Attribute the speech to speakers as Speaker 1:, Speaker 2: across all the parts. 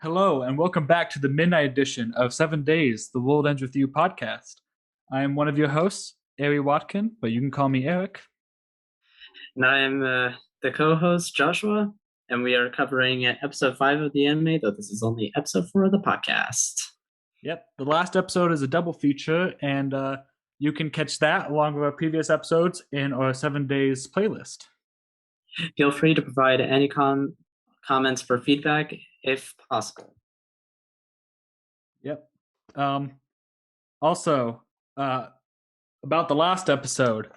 Speaker 1: Hello, and welcome back to the midnight edition of 7 Days, the World Ends With You podcast. I am one of your hosts, Ari Watkin, but you can call me Eric.
Speaker 2: And I'm the co-host Joshua, and we are covering episode 5 of the anime, though this is only episode 4 of the podcast.
Speaker 1: Yep, the last episode is a double feature, and you can catch that along with our previous episodes in our 7 Days playlist.
Speaker 2: Feel free to provide any comments for feedback if possible.
Speaker 1: Yep. Also, about the last episode,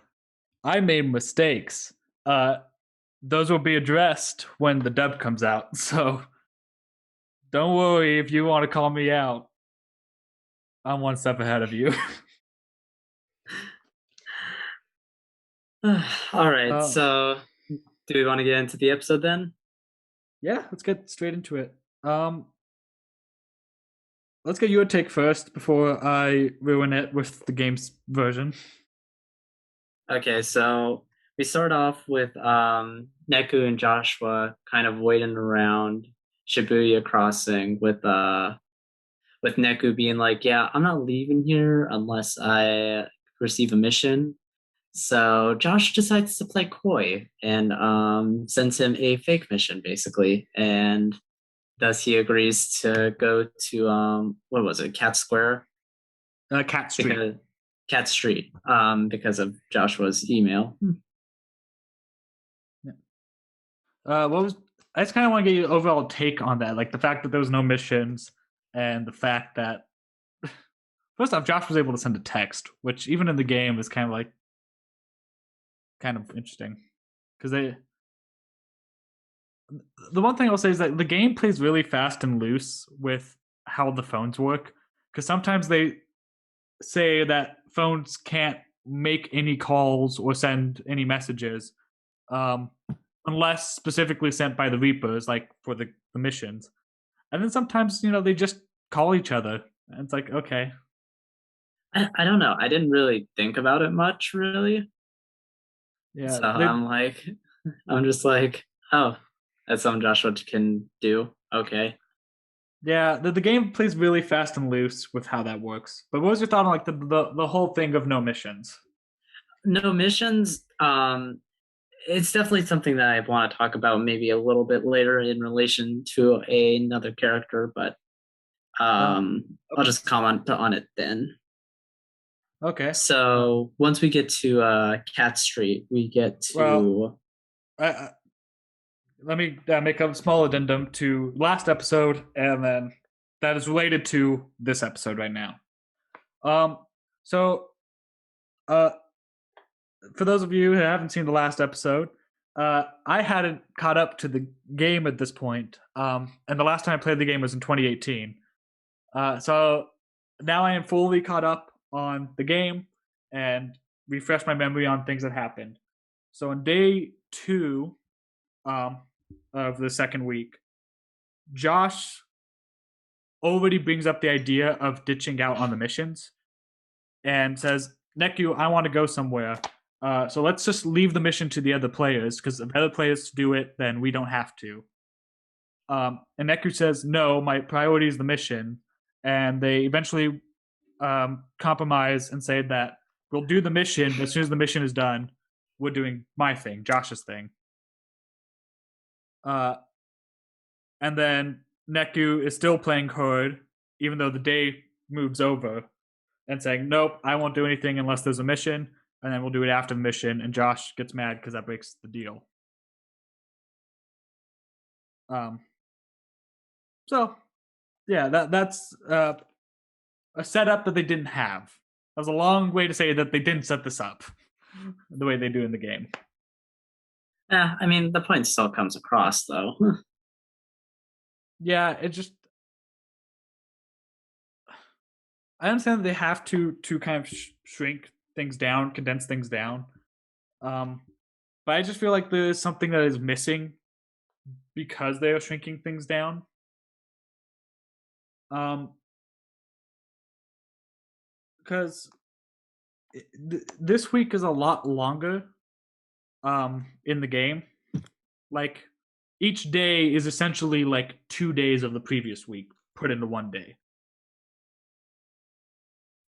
Speaker 1: I made mistakes. Those will be addressed when the dub comes out, so don't worry if you want to call me out. I'm one step ahead of you.
Speaker 2: All right, so do we want to get into the episode then?
Speaker 1: Yeah, let's get straight into it. Let's get your take first before I ruin it with the game's version.
Speaker 2: Okay, so we start off with Neku and Joshua kind of waiting around Shibuya Crossing with Neku being like, "Yeah, I'm not leaving here unless I receive a mission." So Josh decides to play coy and sends him a fake mission, basically, and thus he agrees to go to what was it, Cat Square,
Speaker 1: Cat Street.
Speaker 2: because Cat Street, because of Joshua's email.
Speaker 1: Yeah. What was? I just kind of want to get your overall take on that, like the fact that there was no missions, and the fact that first off, Josh was able to send a text, which even in the game is kind of interesting because they. The one thing I'll say is that the game plays really fast and loose with how the phones work, because sometimes they say that phones can't make any calls or send any messages um, unless specifically sent by the Reapers, like for the missions. And then sometimes, they just call each other. And it's like, okay.
Speaker 2: I don't know. I didn't really think about it much, really.
Speaker 1: Yeah.
Speaker 2: So I'm just like, oh, that's something Joshua can do. Okay.
Speaker 1: Yeah, the game plays really fast and loose with how that works. But what was your thought on like the whole thing of no missions?
Speaker 2: No missions. It's definitely something that I want to talk about maybe a little bit later in relation to another character, but I'll
Speaker 1: Okay.
Speaker 2: just comment on it then.
Speaker 1: Okay.
Speaker 2: So once we get to Cat Street, we get
Speaker 1: Well,
Speaker 2: to
Speaker 1: I, let me make a small addendum to last episode, and then that is related to this episode right now. Um, so, uh, for those of you who haven't seen the last episode, I hadn't caught up to the game at this point, and the last time I played the game was in 2018. So now I am fully caught up on the game and refresh my memory on things that happened. So on day two um, of the second week, Josh already brings up the idea of ditching out on the missions and says, Neku, I want to go somewhere. So let's just leave the mission to the other players because if the other players do it, then we don't have to. And Neku says, no, my priority is the mission. And they eventually compromise and say that we'll do the mission, but as soon as the mission is done, we're doing my thing, Josh's thing. Uh, and then Neku is still playing hard, even though the day moves over, and saying, nope, I won't do anything unless there's a mission, and then we'll do it after the mission. And Josh gets mad because that breaks the deal. Um, so yeah, that's a setup that they didn't have. That was a long way to say that they didn't set this up the way they do in the game.
Speaker 2: yeah, I mean the point still comes across though.
Speaker 1: Yeah, it just I understand that they have to kind of shrink things down, condense things down. Um, but I just feel like there's something that is missing because they are shrinking things down. Um, because this week is a lot longer in the game. Like each day is essentially like 2 days of the previous week put into one day.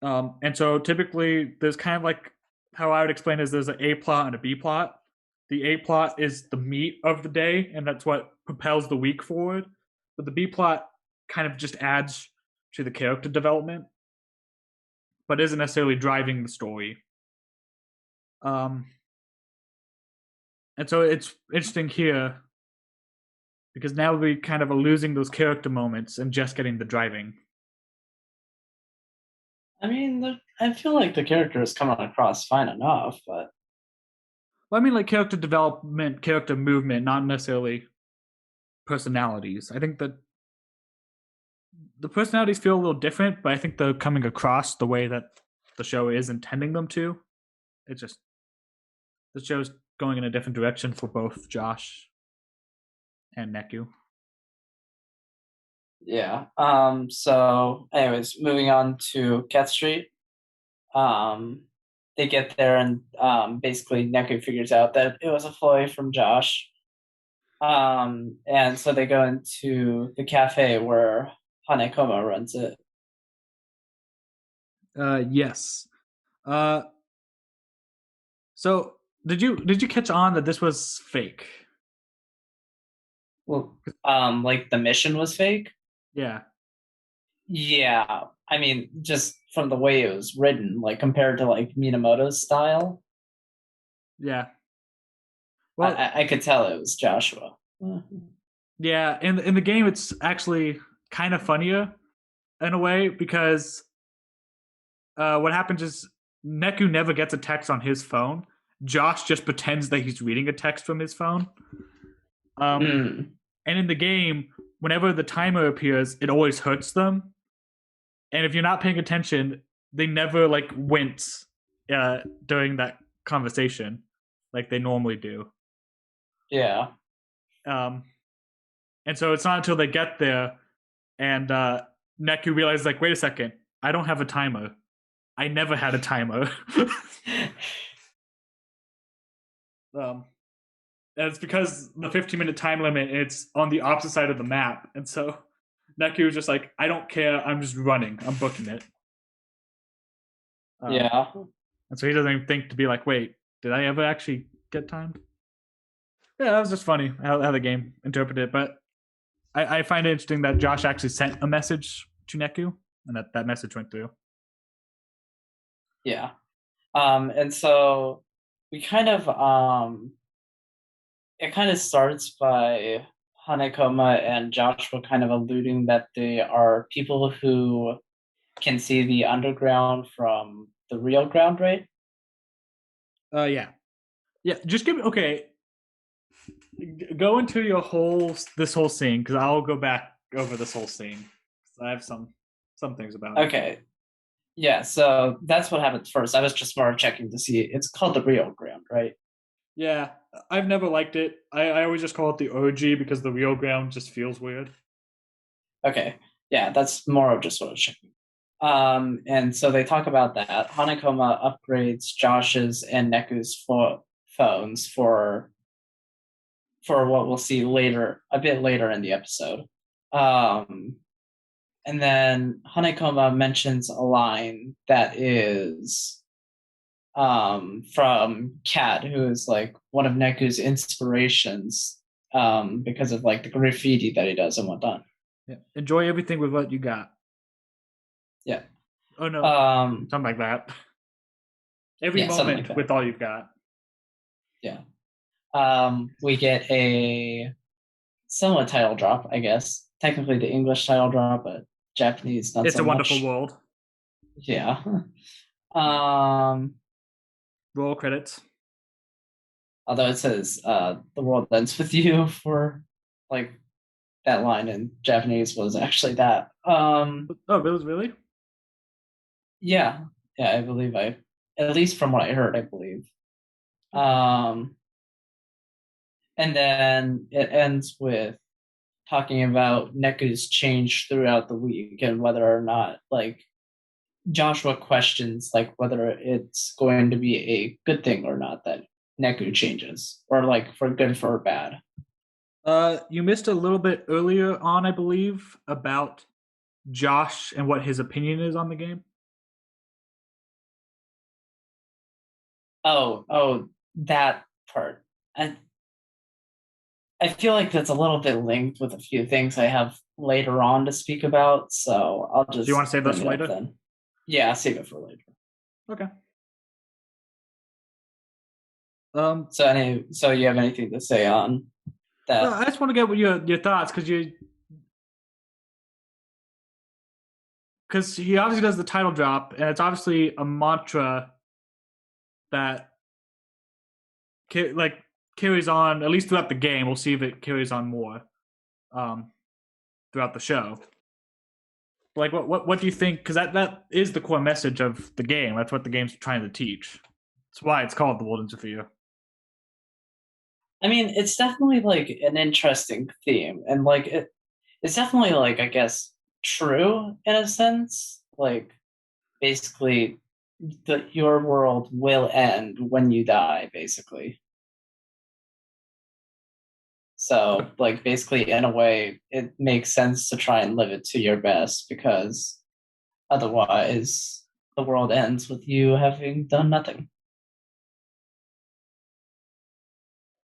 Speaker 1: And so typically there's kind of like how I would explain is there's an A plot and a B plot. The A plot is the meat of the day, and that's what propels the week forward. But the B plot kind of just adds to the character development, but isn't necessarily driving the story. Um, and so it's interesting here because now we kind of are losing those character moments and just getting the driving.
Speaker 2: I mean, I feel like the character is coming across fine enough, but
Speaker 1: Well, I mean, like character development, character movement, not necessarily personalities. I think that the personalities feel a little different, but I think they're coming across the way that the show is intending them to. It's just the show's going in a different direction for both Josh and Neku.
Speaker 2: yeah. So anyways, moving on to Cat Street. Um, they get there and basically Neku figures out that it was a ploy from Josh. And so they go into the cafe where Hanekoma runs it.
Speaker 1: Yes. Uh, so did you catch on that this was fake?
Speaker 2: Well, like the mission was fake.
Speaker 1: Yeah,
Speaker 2: Yeah, I mean, just from the way it was written, like compared to like Minamoto's style,
Speaker 1: yeah.
Speaker 2: I,
Speaker 1: Well,
Speaker 2: I could tell it was Joshua.
Speaker 1: yeah. In the game, it's actually kind of funnier in a way because what happens is Neku never gets a text on his phone. Josh just pretends that he's reading a text from his phone. Um,
Speaker 2: Mm,
Speaker 1: and in the game, whenever the timer appears, it always hurts them. And if you're not paying attention, they never like wince during that conversation like they normally do.
Speaker 2: yeah,
Speaker 1: Um, and so it's not until they get there and Neku realizes like, wait a second, I don't have a timer. I never had a timer. um, and it's because the 15-minute time limit it's on the opposite side of the map, and so Neku was just like, I don't care. I'm just running. I'm booking it. Um,
Speaker 2: yeah,
Speaker 1: and so he doesn't even think to be like, wait, did I ever actually get timed? Yeah, that was just funny how the game interpreted it. But I find it interesting that Josh actually sent a message to Neku and that message went through.
Speaker 2: yeah. And so we kind of it kind of starts by Hanekoma and Joshua kind of alluding that they are people who can see the underground from the real ground, right?
Speaker 1: Yeah. Yeah, just give me okay. Go into your whole this whole scene because I'll go back over this whole scene. I have some things about it.
Speaker 2: Okay. Yeah, so that's what happens first. I was just more checking to see. It's called the real ground, right?
Speaker 1: Yeah, I've never liked it. I always just call it the OG because the real ground just feels weird.
Speaker 2: Okay. Yeah, that's more of just what I was checking. And so they talk about that. Hanekoma upgrades Josh's and Neku's phones for what we'll see later, a bit later in the episode. Um, and then Hanekoma mentions a line that is from Kat, who is like one of Neku's inspirations because of like the graffiti that he does and whatnot.
Speaker 1: Yeah. Enjoy everything with what you got.
Speaker 2: Yeah.
Speaker 1: Oh no,
Speaker 2: Um,
Speaker 1: something like that. Every
Speaker 2: yeah, something like
Speaker 1: moment
Speaker 2: that.
Speaker 1: with all you've got.
Speaker 2: Yeah. We get a somewhat title drop, I guess. Technically the English title drop, but Japanese not
Speaker 1: It's
Speaker 2: so
Speaker 1: a wonderful
Speaker 2: much.
Speaker 1: world.
Speaker 2: Yeah. Um,
Speaker 1: Roll credits.
Speaker 2: Although it says the world ends with you for like that line in Japanese was actually that.
Speaker 1: Oh, really?
Speaker 2: Yeah, yeah, I believe I, at least from what I heard, I believe. Um, and then it ends with talking about Neku's change throughout the week and whether or not like Joshua questions like whether it's going to be a good thing or not that Neku changes or like for good for bad.
Speaker 1: You missed a little bit earlier on, I believe, about Josh and what his opinion is on the game.
Speaker 3: Oh, that part. I I feel like that's a little bit linked with a few things I have later on to speak about, so I'll
Speaker 1: Do you want
Speaker 3: just
Speaker 1: to save those
Speaker 3: bring
Speaker 1: for
Speaker 3: it up
Speaker 1: later?
Speaker 3: then. Yeah, save it for later.
Speaker 1: Okay. Um,
Speaker 3: So you have anything to say on that?
Speaker 1: I just want to get what your thoughts because he obviously does the title drop, and it's obviously a mantra that like carries on at least throughout the game. We'll see if it carries on more um, throughout the show. Like, what do you think? Because that is the core message of the game. That's what the game's trying to teach. That's why it's called the World Interview.
Speaker 3: I mean, it's definitely like an interesting theme, and like it's definitely like I guess true in a sense. Like basically, your world will end when you die, basically. So, like, basically, in a way, it makes sense to try and live it to your best because otherwise, the world ends with you having done nothing.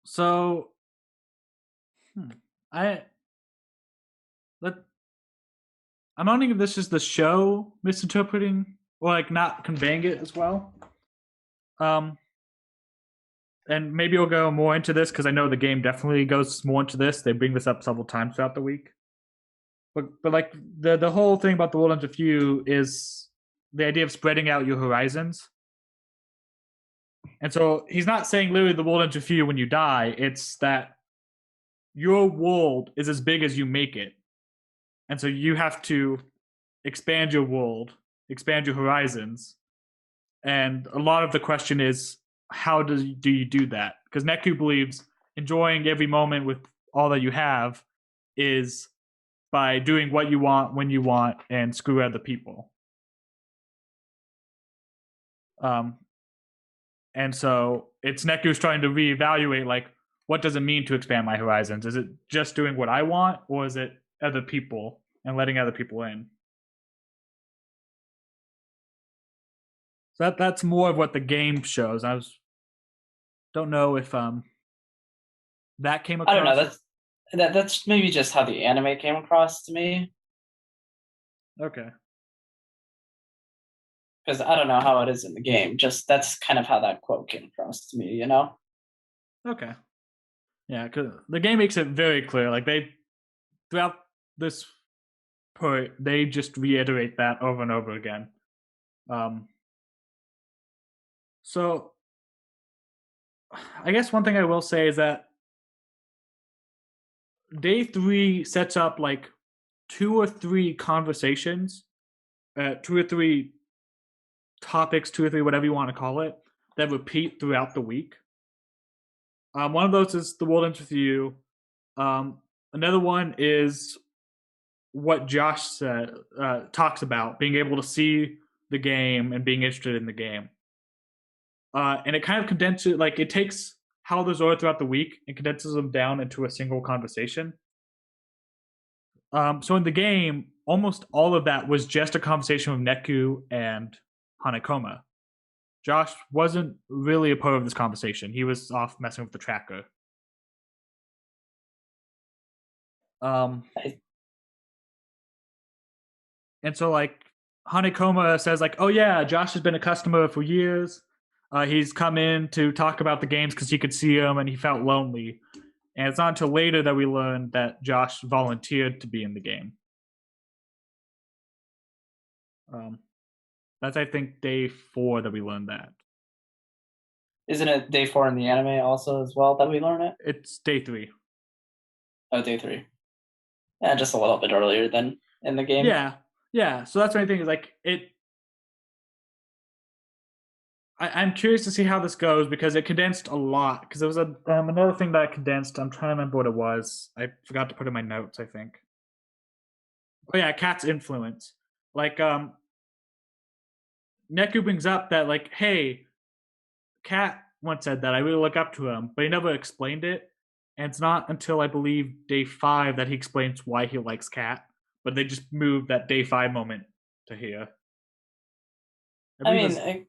Speaker 1: So, hmm, I let I'm wondering if this is the show misinterpreting or like not conveying it as well. Um, and maybe we'll go more into this because I know the game definitely goes more into this. They bring this up several times throughout the week. But like the whole thing about the world under view is the idea of spreading out your horizons. And so he's not saying literally the world under view when you die. It's that your world is as big as you make it, and so you have to expand your world, expand your horizons. And a lot of the question is, how do you do that? Because Neku believes enjoying every moment with all that you have is by doing what you want when you want and screw other people. Um, and so it's Neku's trying to reevaluate like what does it mean to expand my horizons? Is it just doing what I want, or is it other people and letting other people in? So that's more of what the game shows. I was don't know if that came
Speaker 3: I don't know.
Speaker 1: across.
Speaker 3: That's maybe just how the anime came across to me
Speaker 1: Okay.
Speaker 3: because I don't know how it is in the game. Just that's kind of how that quote came across to me. You know?
Speaker 1: Okay. Yeah, because the game makes it very clear. Like they throughout this part, they just reiterate that over and over again. Um, so I guess one thing I will say is that day three sets up like two or three conversations, two or three topics, two or three whatever you want to call it, that repeat throughout the week. One of those is the world interview. Um, Another one is what Josh said talks about being able to see the game and being interested in the game. And it kind of condenses, like it takes how those are throughout the week and condenses them down into a single conversation. So in the game, almost all of that was just a conversation with Neku and Hanekoma. Josh wasn't really a part of this conversation. He was off messing with the tracker. Um,
Speaker 3: I,
Speaker 1: and so like Hanekoma says like, "Oh yeah, Josh has been a customer for years. He's come in to talk about the games because he could see them and he felt lonely." And it's not until later that we learned that Josh volunteered to be in the game. Um, that's I think day 4 that we learned that.
Speaker 3: isn't it day four in the anime also as well that we learn it?
Speaker 1: It's day 3.
Speaker 3: Oh, day three. Yeah, just a little bit earlier than in the game.
Speaker 1: Yeah, yeah. So that's my thing is like it. I'm curious to see how this goes because it condensed a lot. Because there was another thing that I condensed. I'm trying to remember what it was. I forgot to put in my notes. I think. Oh yeah, Cat's influence. Like Neku brings up that like, hey, Cat once said that I really look up to him, but he never explained it. and it's not until I believe day 5 that he explains why he likes cat. But they just moved that day 5 moment to here. I
Speaker 3: I
Speaker 1: believe
Speaker 3: mean,
Speaker 1: it's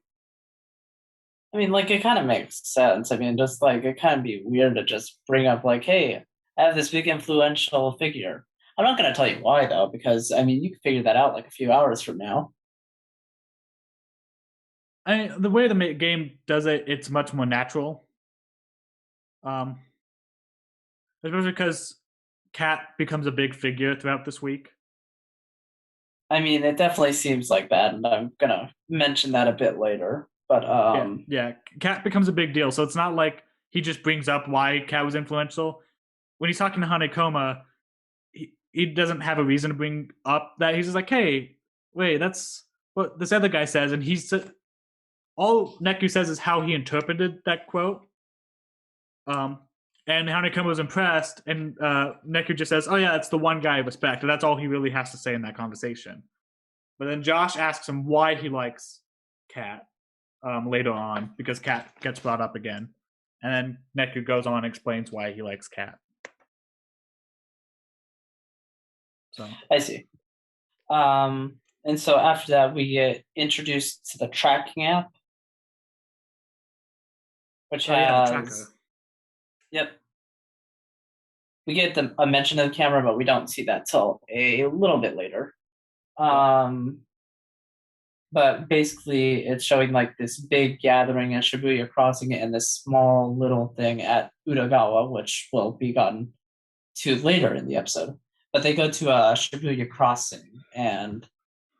Speaker 3: I mean, like it kind of makes sense. I mean, just like it kind of be weird to just bring up like, hey, I have this big influential figure. I'm not gonna tell you why though, because I mean, you can figure that out like a few hours from now.
Speaker 1: the way the game does it. It's much more natural. Um, Especially because Cat becomes a big figure throughout this week.
Speaker 3: I mean, it definitely seems like that, and I'm gonna mention that a bit later. But
Speaker 1: Yeah. Cat becomes a big deal. So it's not like he just brings up why Cat was influential. When he's talking to Hanekoma, he doesn't have a reason to bring up that. He's just like, hey, wait, that's what this other guy says. And he's all Neku says is how he interpreted that quote. Um, and Hanekoma was impressed, and Neku just says, oh, yeah, it's the one guy I respect. And that's all he really has to say in that conversation. But then Josh asks him why he likes Cat later on, because Cat gets brought up again. And then Neku goes on and explains why he likes Cat. So
Speaker 3: I see. And so after that, we get introduced to the tracking app, which
Speaker 1: the tracker.
Speaker 3: Yep. We get a mention of the camera, but we don't see that till a little bit later. But basically, it's showing like this big gathering at Shibuya Crossing and this small little thing at Udagawa, which will be gotten to later in the episode. But they go to Shibuya Crossing, and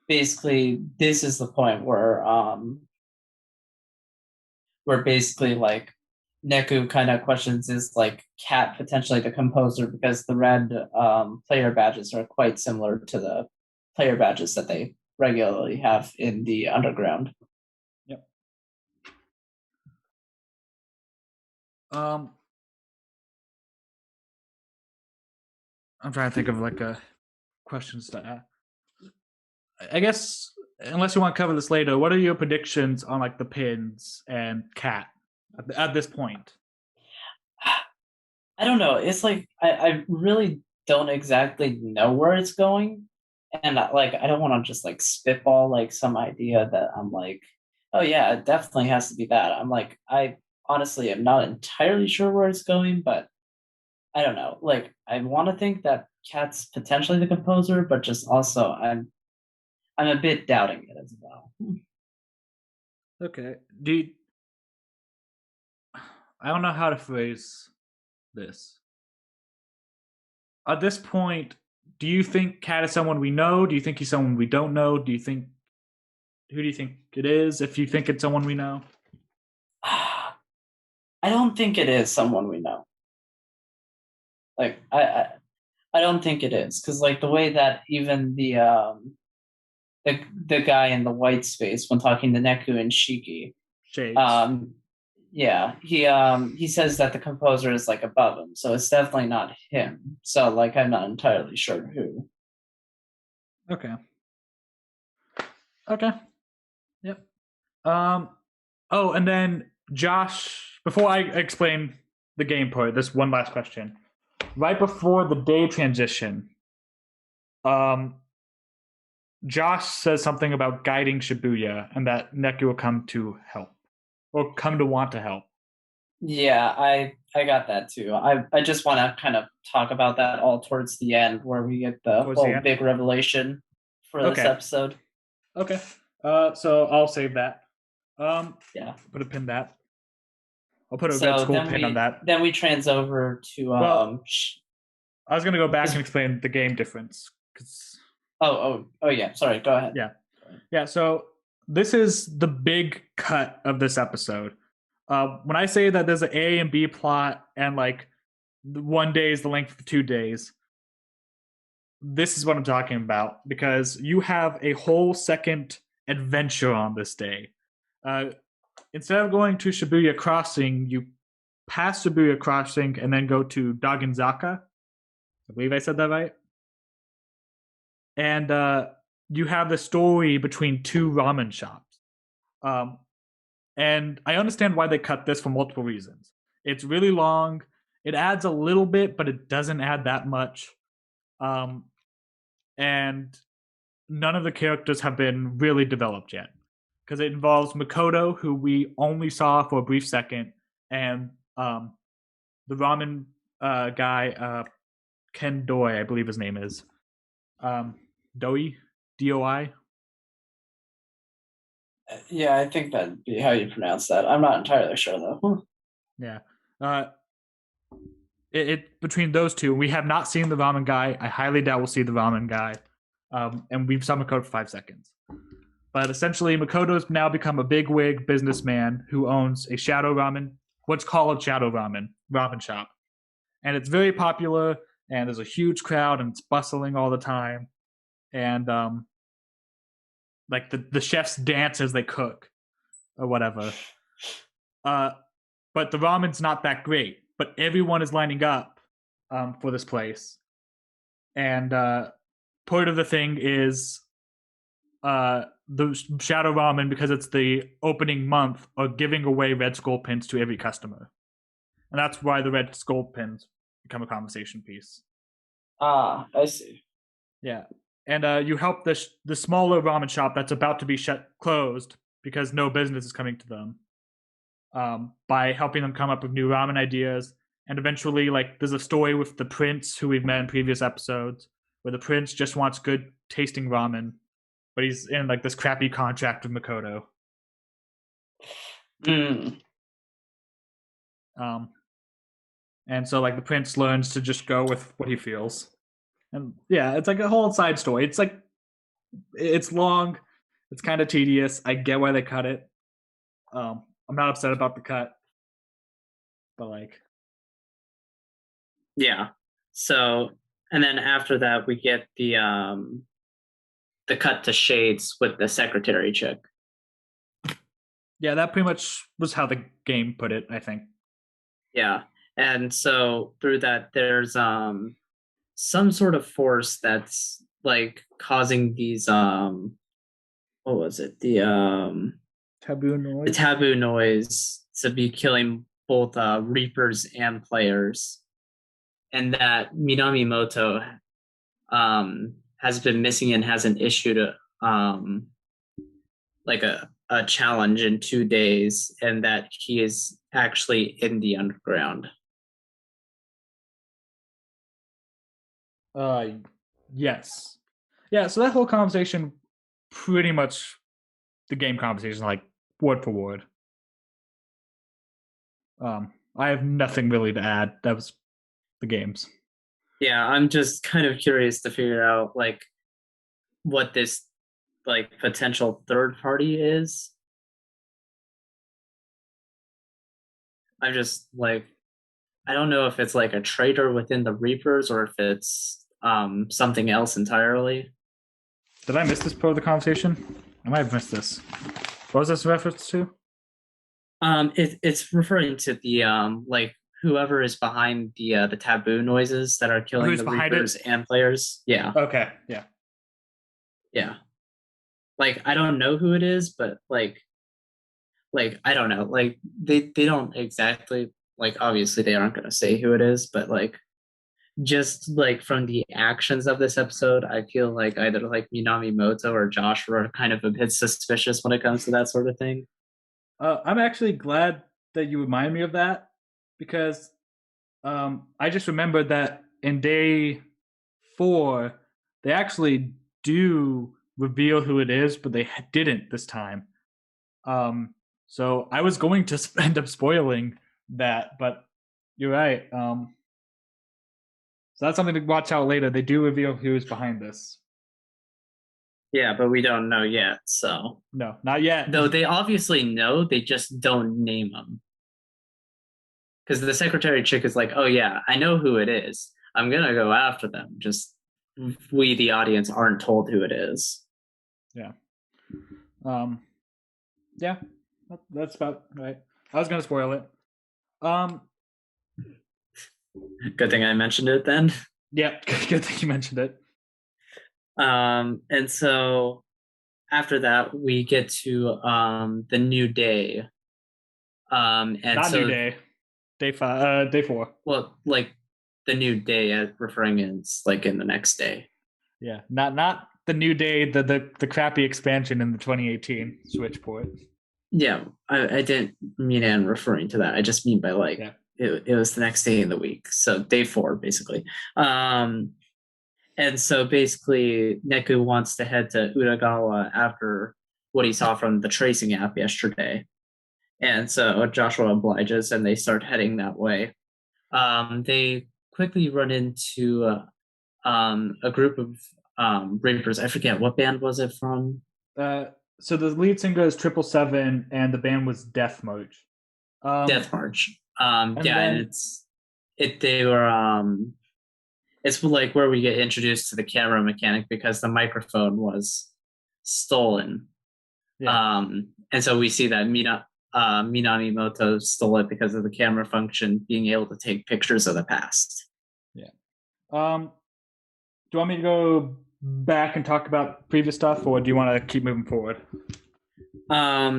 Speaker 3: basically, this is the point where basically like Neku kind of questions is like Cat potentially the composer because the red player badges are quite similar to the player badges that they regularly have in the underground.
Speaker 1: Yep. I'm trying to think of like a questions to ask. I guess unless you want to cover this later, what are your predictions on like the pins and Cat at this point?
Speaker 3: I don't know. It's like I really don't exactly know where it's going, and like I don't want to just like spitball like some idea that I'm like, oh yeah, it definitely has to be that. I'm like, I honestly am not entirely sure where it's going, but I don't know. Like I want to think that Cat's potentially the composer, but just also I'm a bit doubting it as well.
Speaker 1: Okay. I don't know how to phrase this. At this point, do you think Cat is someone we know? Do you think he's someone we don't know? Who do you think it is? If you think it's someone we know,
Speaker 3: I don't think it is someone we know. Like I don't think it is because like the way that even the guy in the white space when talking to Neku and Shiki,
Speaker 1: Shades.
Speaker 3: yeah, he says that the composer is like above him, so it's definitely not him. So like I'm not entirely sure who.
Speaker 1: Okay. Okay. Yep. Oh, and then Josh, before I explain the game part, this one last question. Right before the day transition, um, Josh says something about guiding Shibuya and that Neku will come to help or come to want to help.
Speaker 3: Yeah, I got that too. I just want to kind of talk about that all towards the end where we get the whole big revelation for this episode.
Speaker 1: Okay. So I'll save that.
Speaker 3: Yeah.
Speaker 1: Put a pin that. I'll put a red school pin on that.
Speaker 3: Then we trans over to
Speaker 1: I was gonna go back and explain the game difference.
Speaker 3: Oh yeah. Sorry. Go ahead.
Speaker 1: Yeah. So this is the big cut of this episode. When I say that there's an A and B plot, and like 1 day is the length of 2 days, this is what I'm talking about because you have a whole second adventure on this day. Instead of going to Shibuya Crossing, you pass Shibuya Crossing and then go to Daginzaka. I believe I said that right. And you have the story between two ramen shops. And I understand why they cut this for multiple reasons. It's really long, It adds a little bit, but it doesn't add that much. And none of the characters have been really developed yet because it involves Makoto, who we only saw for a brief second, and the ramen guy, Ken Doi, I believe his name is. Doi? DOI?
Speaker 3: Yeah, I think that'd be how you pronounce that. I'm not entirely sure though.
Speaker 1: Yeah. It between those two, we have not seen the ramen guy. I highly doubt we'll see the ramen guy. And we've saw Makoto for 5 seconds. But essentially, Makoto's now become a bigwig businessman who owns a shadow ramen, what's called shadow ramen shop. And it's very popular, and there's a huge crowd, and it's bustling all the time. And like the chefs dance as they cook or whatever. But the ramen's not that great. But everyone is lining up for this place. And part of the thing is the Shadow Ramen, because it's the opening month, are giving away Red Skull pins to every customer. And that's why the Red Skull pins become a conversation piece.
Speaker 3: Ah, I see.
Speaker 1: Yeah. And you help the smaller ramen shop that's about to be closed because no business is coming to them by helping them come up with new ramen ideas. And eventually, like, there's a story with the prince who we've met in previous episodes where the prince just wants good tasting ramen, but he's in like this crappy contract with Makoto. And so like the prince learns to just go with what he feels. And yeah, it's like a whole side story. It's like it's long, it's kind of tedious. I get why they cut it. I'm not upset about the cut, but like,
Speaker 2: Yeah. So, and then after that, we get the cut to shades with the secretary chick.
Speaker 1: yeah, that pretty much was how the game put it, I think.
Speaker 2: Yeah. And so through that, there's some sort of force that's like causing these what was it?
Speaker 1: Taboo noise.
Speaker 2: The taboo noise to be killing both reapers and players. And that Minamimoto has been missing and hasn't issued like a challenge in 2 days, and that he is actually in the underground.
Speaker 1: Yes. Yeah, so that whole conversation, pretty much the game conversation, like word for word. I have nothing really to add. That was the games.
Speaker 2: Yeah, I'm just kind of curious to figure out like what this like potential third party is. I'm just like, I don't know if it's like a traitor within the Reapers or if it's something else entirely.
Speaker 1: Did I miss this part of the conversation? I might have missed this. What was this reference to?
Speaker 2: It's referring to the like whoever is behind the taboo noises that are killing
Speaker 1: Who's
Speaker 2: the
Speaker 1: behind
Speaker 2: Reapers
Speaker 1: it?
Speaker 2: and players. Yeah,
Speaker 1: Okay, yeah.
Speaker 2: yeah. Like I don't know who it is, but like I don't know. Like they don't exactly like obviously they aren't going to say who it is, but like just like from the actions of this episode, I feel like either like Minamimoto or Joshua are kind of a bit suspicious when it comes to that sort of thing.
Speaker 1: I'm actually glad that you remind me of that because I just remembered that in day 4, they actually do reveal who it is, but they didn't this time. So I was going to end up spoiling that, but you're right. So that's something to watch out later. They do reveal who's behind this.
Speaker 2: Yeah, but we don't know yet. So
Speaker 1: No, not yet.
Speaker 2: though they obviously know, they just don't name them. Because the secretary chick is like, oh yeah, I know who it is. I'm gonna go after them. Just we, the audience, aren't told who it is.
Speaker 1: Yeah. Yeah, that's about right. I was gonna spoil it.
Speaker 2: Good thing I mentioned it then.
Speaker 1: Yeah, good thing you mentioned it.
Speaker 2: And so after that, we get to the new day. And
Speaker 1: Not
Speaker 2: so
Speaker 1: New Day. Day 4.
Speaker 2: Well, like the new day, referring as like in the next day.
Speaker 1: Yeah, not the new day, the crappy expansion in the 2018 Switch port.
Speaker 2: Yeah, I didn't mean in referring to that. I just mean by like
Speaker 1: Yeah.
Speaker 2: it was the next day in the week, so day 4 basically. And so basically, Neku wants to head to Utagawa after what he saw from the tracing app yesterday. And so Joshua obliges and they start heading that way. They quickly run into a group of Reapers. I forget what band was it from?
Speaker 1: So the lead singer is 777, and the band was Death March.
Speaker 2: Death March.
Speaker 1: and then-
Speaker 2: and they were it's like where we get introduced to the camera mechanic because the microphone was stolen.
Speaker 1: Yeah.
Speaker 2: And so we see that Minamimoto stole it because of the camera function being able to take pictures of the past.
Speaker 1: Yeah. Do you want me to go back and talk about previous stuff, or do you want to keep moving forward?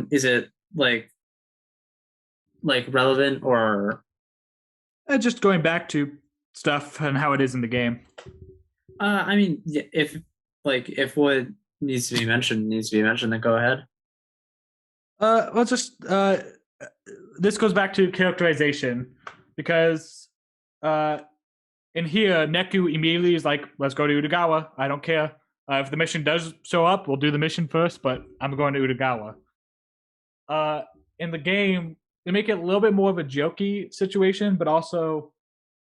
Speaker 2: Is it like relevant or
Speaker 1: Just going back to stuff and how it is in the game.
Speaker 2: I mean, if what needs to be mentioned, then go ahead.
Speaker 1: Let's just this goes back to characterization, because in here Neku immediately is like, let's go to Utagawa. I don't care. If the mission does show up, we'll do the mission first, but I'm going to Utagawa. In the game, they make it a little bit more of a jokey situation, but also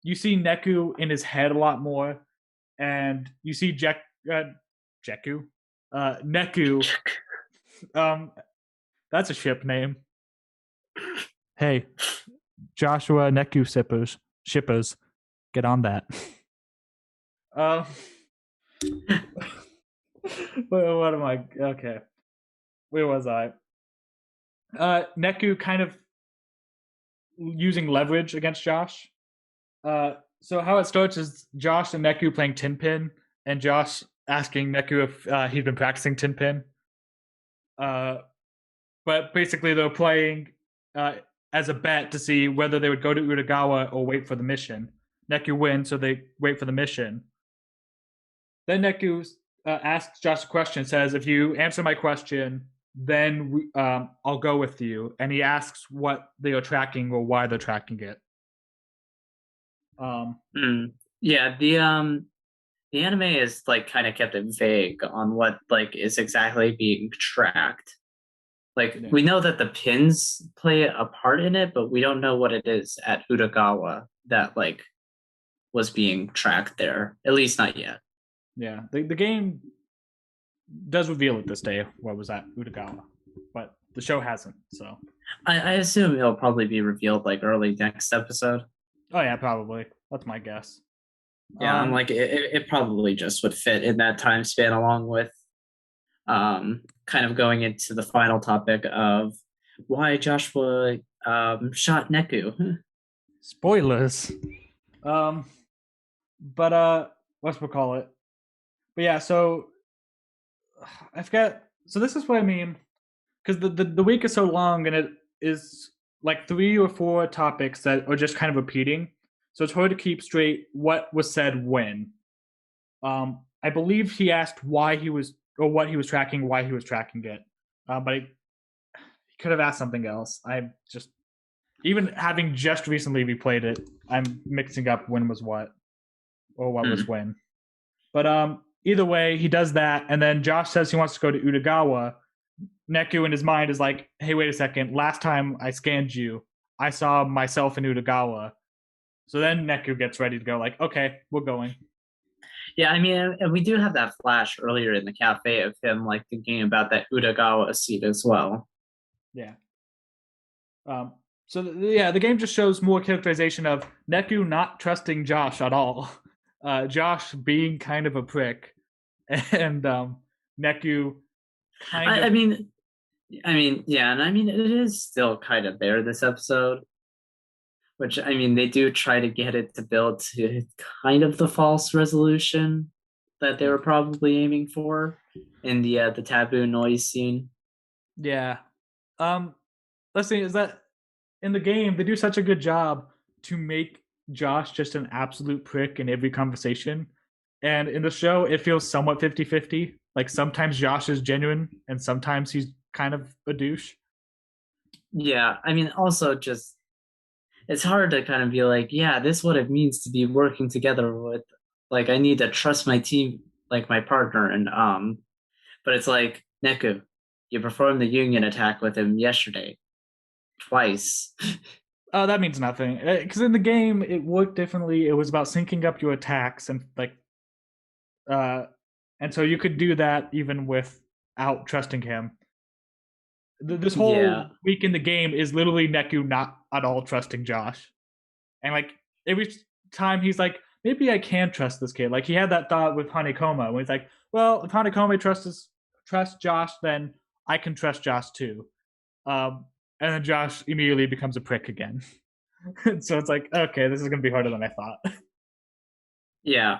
Speaker 1: you see Neku in his head a lot more, and you see Neku. That's a ship name. Hey, Joshua Neku shippers, get on that. What am I? Okay, where was I? Neku kind of using leverage against Josh. So how it starts is Josh and Neku playing Tin Pin, and Josh asking Neku if he'd been practicing Tin Pin. But basically, they're playing as a bet to see whether they would go to Utagawa or wait for the mission. Neku wins, so they wait for the mission. Then Neku asks Josh a question, says, if you answer my question, then I'll go with you. And he asks what they are tracking or why they're tracking it.
Speaker 2: Yeah, the anime is like kind of kept it vague on what like is exactly being tracked. Like we know that the pins play a part in it, but we don't know what it is at Utagawa that like was being tracked there. At least not yet.
Speaker 1: Yeah, the game does reveal it this day what was at Utagawa, but the show hasn't. So
Speaker 2: I assume it'll probably be revealed like early next episode.
Speaker 1: Oh yeah, probably. That's my guess.
Speaker 2: Yeah, I'm like it probably just would fit in that time span, along with kind of going into the final topic of why Joshua shot Neku.
Speaker 1: Spoilers. But what's we call it? But yeah, so I forget. So this is what I mean, because the week is so long, and it is like 3 or 4 topics that are just kind of repeating. So it's hard to keep straight what was said when. I believe he asked why he was, or what he was tracking, why he was tracking it. But he could have asked something else. I just, even having just recently replayed it, I'm mixing up when was what, or what was when. But either way, he does that, and then Josh says he wants to go to Utagawa. Neku in his mind is like, hey, wait a second. Last time I scanned you, I saw myself in Utagawa. So then Neku gets ready to go, like, okay, we're going.
Speaker 2: Yeah, I mean, and we do have that flash earlier in the cafe of him like thinking about that Utagawa seat as well.
Speaker 1: Yeah. So yeah, the game just shows more characterization of Neku not trusting Josh at all. Josh being kind of a prick, and Neku kind of.
Speaker 2: I mean, yeah, and I mean it is still kind of there this episode, which I mean they do try to get it to build to kind of the false resolution that they were probably aiming for in the taboo noise scene.
Speaker 1: Yeah. Let's see. Is that in the game they do such a good job to make Josh just an absolute prick in every conversation. And in the show, it feels somewhat 50-50. Like sometimes Josh is genuine and sometimes he's kind of a douche.
Speaker 2: Yeah, I mean, also just it's hard to kind of be like, yeah, this is what it means to be working together with, like, I need to trust my team, like my partner, and but it's like Neku, you performed the union attack with him yesterday, twice.
Speaker 1: Oh, that means nothing. Because in the game, it worked differently. It was about syncing up your attacks and uh, and so you could do that even without trusting him. This
Speaker 2: Yeah,
Speaker 1: whole week in the game is literally Neku not at all trusting Josh, and like every time he's like, maybe I can trust this kid. Like he had that thought with Hanekoma when he's like, well, if Hanekoma trusts Josh, then I can trust Josh too. And then Josh immediately becomes a prick again. So it's like, okay, this is gonna be harder than I thought.
Speaker 2: yeah.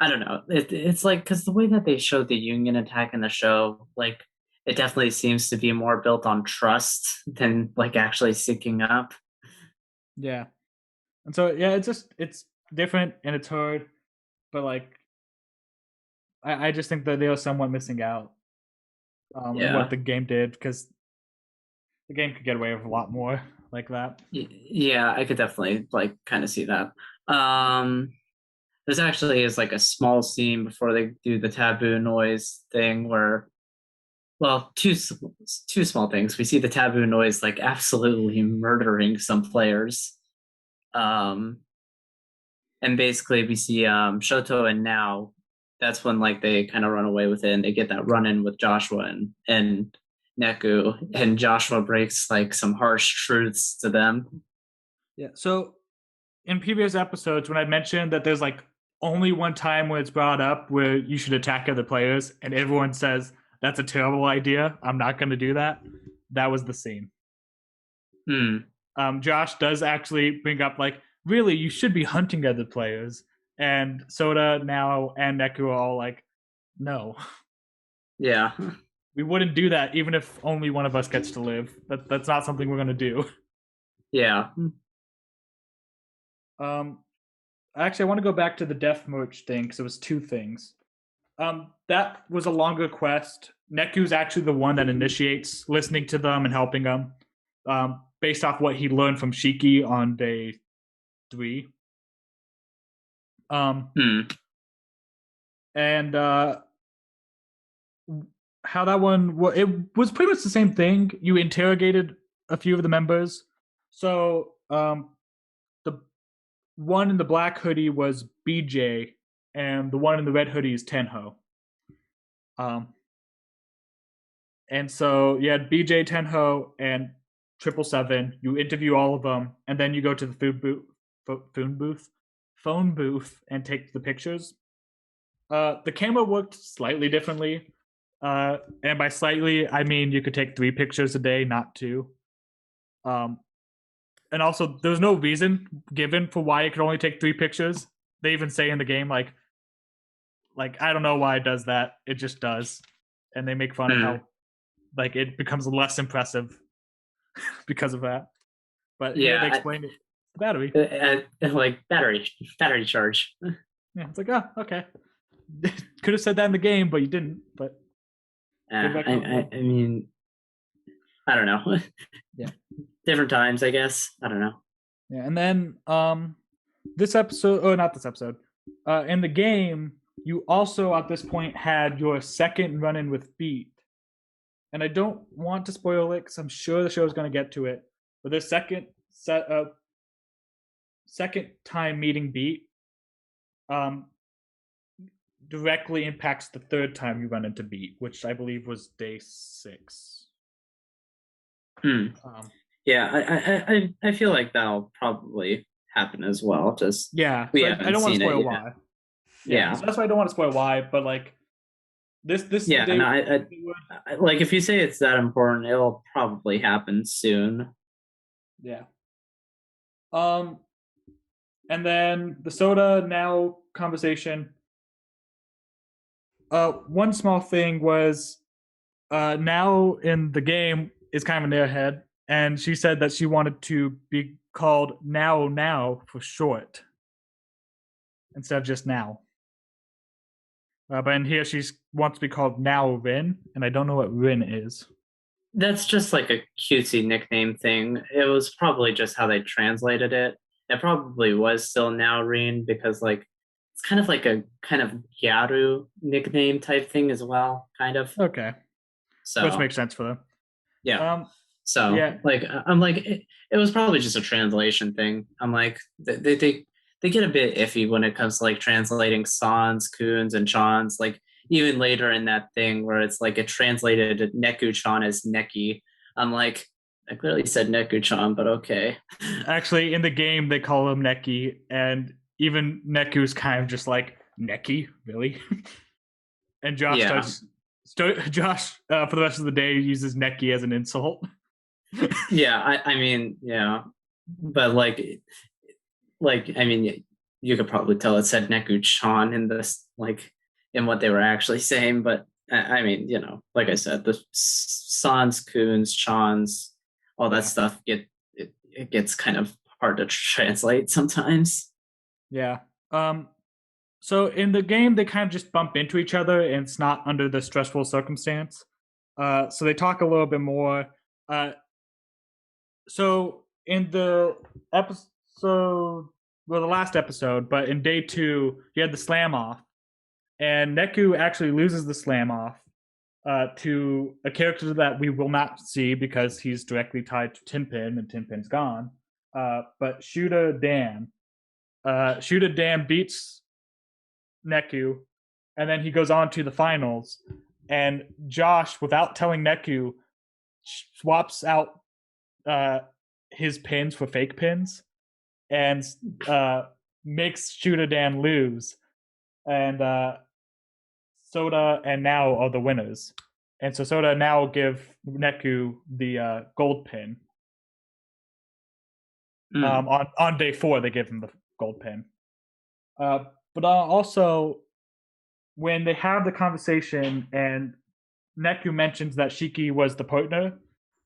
Speaker 2: I don't know. It's like because the way that they showed the union attack in the show, like it definitely seems to be more built on trust than like actually syncing up.
Speaker 1: Yeah, and so yeah, it's different and it's hard, but like I just think that they are somewhat missing out in what
Speaker 2: Yeah.
Speaker 1: the game did because the game could get away with a lot more like that.
Speaker 2: Yeah, I could definitely like kind of see that. Um, there's actually is like a small scene before they do the taboo noise thing where, well, two small things. We see the taboo noise like absolutely murdering some players. Um, and basically we see Shoto and Now. That's when like they kind of run away with it and they get that run in with Joshua and Neku, and Joshua breaks like some harsh truths to them.
Speaker 1: Yeah. So in previous episodes, when I mentioned that there's like only one time when it's brought up where you should attack other players, and everyone says that's a terrible idea, I'm not going to do that. That was the scene.
Speaker 2: Hmm.
Speaker 1: Josh does actually bring up like, really, you should be hunting other players, and Soda now and Neku are all like, no,
Speaker 2: Yeah.
Speaker 1: we wouldn't do that even if only one of us gets to live. That's not something we're going to do.
Speaker 2: Yeah.
Speaker 1: Um, Actually, I want to go back to the death merch thing because it was two things. That was a longer quest. Neku's actually the one that initiates listening to them and helping them, based off what he learned from Shiki on day 3. Um,
Speaker 2: Hmm.
Speaker 1: and how that one it was pretty much the same thing. You interrogated a few of the members. So the one in the black hoodie was BJ, and the one in the red hoodie is Tenho. Um, and so you had BJ, Tenho, and 777. You interview all of them, and then you go to the phone booth, and take the pictures. The camera worked slightly differently, and by slightly, I mean you could take 3 pictures a day, not 2. Um, and also, there's no reason given for why it could only take 3 pictures. They even say in the game, like I don't know why it does that. It just does, and they make fun of
Speaker 2: Hmm.
Speaker 1: how like it becomes less impressive because of that. But here they
Speaker 2: Yeah.
Speaker 1: explain it. The battery.
Speaker 2: Like battery charge.
Speaker 1: Yeah, it's like, oh, okay. Could have said that in the game, but you didn't. But good retcon.
Speaker 2: I mean, I don't know.
Speaker 1: Yeah.
Speaker 2: Different times, I guess. I don't know.
Speaker 1: Yeah, and then this episode, oh, not this episode. In the game, you also at this point had your second run-in with Beat, and I don't want to spoil it because I'm sure the show is going to get to it. But this second time meeting Beat, um, directly impacts the third time you run into Beat, which I believe was day 6.
Speaker 2: Hmm.
Speaker 1: Um,
Speaker 2: Yeah, I feel like that'll probably happen as well. Just
Speaker 1: yeah,
Speaker 2: we
Speaker 1: so I
Speaker 2: haven't
Speaker 1: don't want to
Speaker 2: seen it
Speaker 1: spoil
Speaker 2: yet.
Speaker 1: why. Yeah,
Speaker 2: Yeah.
Speaker 1: so that's why I don't want to spoil why. But like this
Speaker 2: Yeah,
Speaker 1: they
Speaker 2: no, like if you say it's that important, it'll probably happen soon.
Speaker 1: yeah. Um, and then the soda now conversation. One small thing was now in the game is kind of in their head, and she said that she wanted to called Now for short instead of just Now. But in here, she wants to be called Now Rin, and I don't know what Rin is.
Speaker 2: That's just like a cutesy nickname thing. It was probably just how they translated it. It probably was still Naureen because like it's kind of like a kind of Gyaru nickname type thing as well, kind of.
Speaker 1: Okay, which
Speaker 2: So
Speaker 1: makes sense for them.
Speaker 2: yeah.
Speaker 1: Um,
Speaker 2: So
Speaker 1: yeah,
Speaker 2: like I'm like it was probably just a translation thing. I'm like they get a bit iffy when it comes to like translating Sans, Kuns, and Chans. Like even later in that thing where it's like it translated Neku-chan as Neki. I'm like, I clearly said Neku-chan, but okay.
Speaker 1: actually, in the game, they call him Neki, and even Neku's kind of just like Neki, really. And Josh
Speaker 2: Yeah.
Speaker 1: starts. Josh, for the rest of the day, uses Neki as an insult.
Speaker 2: Yeah, I mean, yeah. But like I mean you could probably tell it said Neku-chan in this like in what they were actually saying, but I mean, you know, like I said, the Sans, Kuns, Chans, all that stuff it gets kind of hard to translate sometimes.
Speaker 1: Yeah. So in the game, they kind of just bump into each other, and it's not under the stressful circumstance. So they talk a little bit more. So in the episode, well, the last episode, but in day 2, you had the slam off, and Neku actually loses the slam off to a character that we will not see because he's directly tied to Tinpin, and Tinpin's gone. But Shuda Dan. Shuda Dan beats Neku, and then he goes on to the finals. And Josh, without telling Neku, swaps out his pins for fake pins and makes Shooter Dan lose. And Soda and Now are the winners. And so Soda now give Neku the gold pin. On day 4, they give him the gold pin. But also, when they have the conversation and Neku mentions that Shiki was the partner,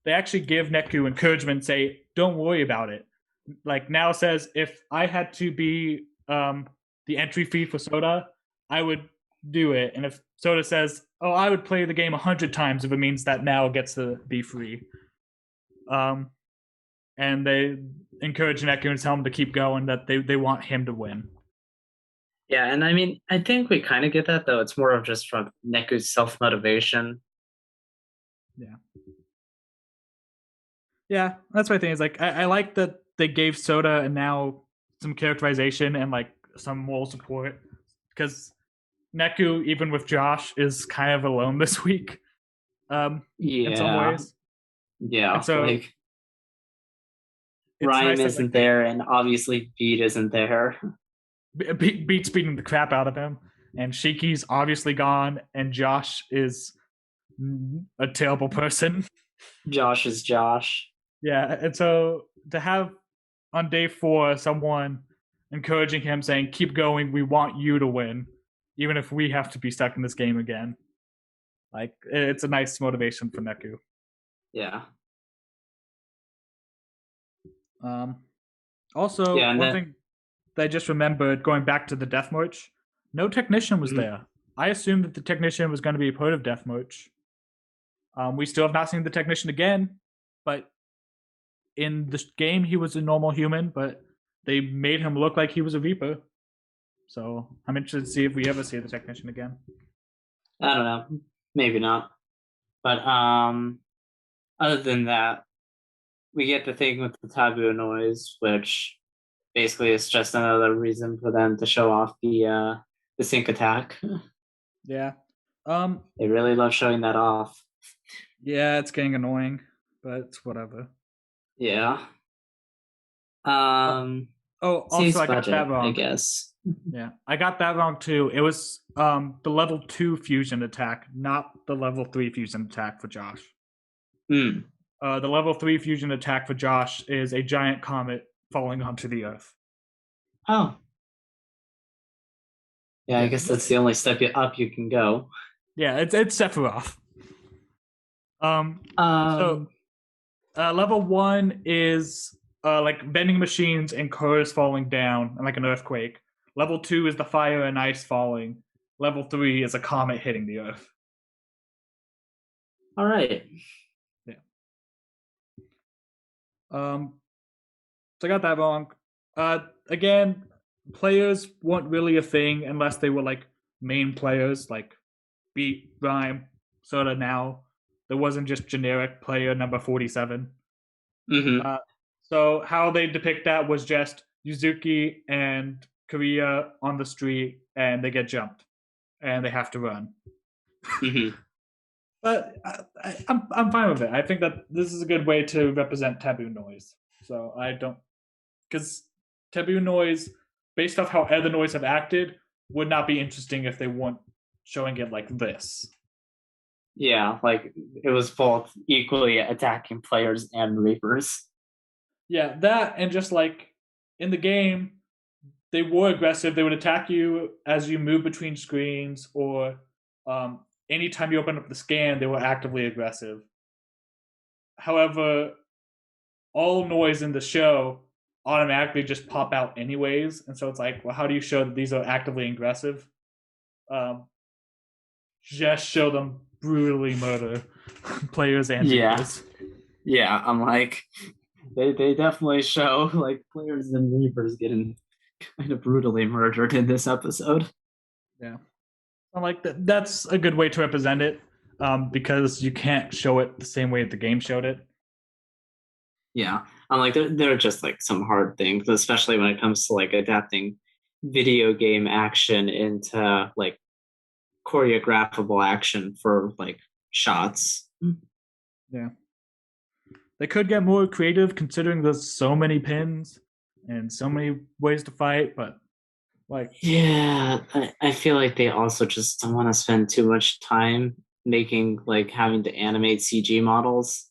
Speaker 1: they actually give Neku encouragement, say, don't worry about it. Like Now says, if I had to be the entry fee for Soda, I would do it. And if Soda says, oh, I would play the game 100 times if it means that Now gets to be free. And they encourage Neku and tell him to keep going, that they want him to win.
Speaker 2: Yeah, and I mean, I think we kind of get that, though. It's more of just from Neku's self-motivation.
Speaker 1: Yeah. Yeah, that's my thing. Is like I like that they gave Soda and Now some characterization and like some moral support, because Neku, even with Josh, is kind of alone this week. In some ways.
Speaker 2: Yeah,
Speaker 1: and so
Speaker 2: like
Speaker 1: Rhyme
Speaker 2: nice isn't there, and obviously Beat isn't there.
Speaker 1: Beat's beating the crap out of him, and Shiki's obviously gone, and Josh is a terrible person.
Speaker 2: Josh is Josh.
Speaker 1: Yeah, and so to have on day 4 someone encouraging him, saying, keep going, we want you to win, even if we have to be stuck in this game again. Like, it's a nice motivation for Neku.
Speaker 2: Yeah.
Speaker 1: Also, one thing that I just remembered, going back to the Death March, no technician was there. I assumed that the technician was going to be part of Death March. We still have not seen the technician again, but in the game he was a normal human, but they made him look like he was a Reaper. So I'm interested to see if we ever see the technician again.
Speaker 2: I don't know. Maybe not. But other than that, we get the thing with the taboo noise, which basically is just another reason for them to show off the sync attack.
Speaker 1: Yeah.
Speaker 2: They really love showing that off.
Speaker 1: Yeah, it's getting annoying, but it's whatever.
Speaker 2: Yeah.
Speaker 1: Also, I got that wrong.
Speaker 2: I guess.
Speaker 1: Yeah, I got that wrong too. It was the level 2 fusion attack, not the level 3 fusion attack for Josh. The level 3 fusion attack for Josh is a giant comet falling onto the Earth.
Speaker 2: Oh. Yeah, I guess that's the only step up you can go.
Speaker 1: Yeah, it's Sephiroth. So level 1 is like vending machines and cars falling down and like an earthquake. Level 2 is the fire and ice falling. Level 3 is a comet hitting the earth.
Speaker 2: All right.
Speaker 1: Yeah. So I got that wrong. Again, players weren't really a thing unless they were like main players, like Beat, Rhyme, Soda. Now there wasn't just generic player number 47.
Speaker 2: Mm-hmm.
Speaker 1: So how they depict that was just Yuzuki and Korea on the street, and they get jumped, and they have to run.
Speaker 2: Mm-hmm.
Speaker 1: But I'm fine with it. I think that this is a good way to represent taboo noise. So I don't, because taboo noise, based off how other noise have acted, would not be interesting if they weren't showing it like this.
Speaker 3: Yeah, like it was both equally attacking players and reapers.
Speaker 1: Yeah, that and just like in the game, they were aggressive. They would attack you as you move between screens, or anytime you open up the scan, they were actively aggressive. However, all noise in the show automatically just pop out anyways, and so it's like, well, how do you show that these are actively aggressive? Um, just show them brutally murder players and
Speaker 3: Yeah.
Speaker 1: reapers.
Speaker 3: Yeah, I'm like, they definitely show like players and reapers getting kind of brutally murdered in this episode.
Speaker 1: Yeah, I'm like that's a good way to represent it, because you can't show it the same way that the game showed it.
Speaker 2: Yeah, I'm like there are just like some hard things, especially when it comes to like adapting video game action into like choreographable action for like shots.
Speaker 1: Yeah, they could get more creative considering there's so many pins and so many ways to fight, but like,
Speaker 2: Yeah, I feel like they also just don't want to spend too much time making like having to animate CG models.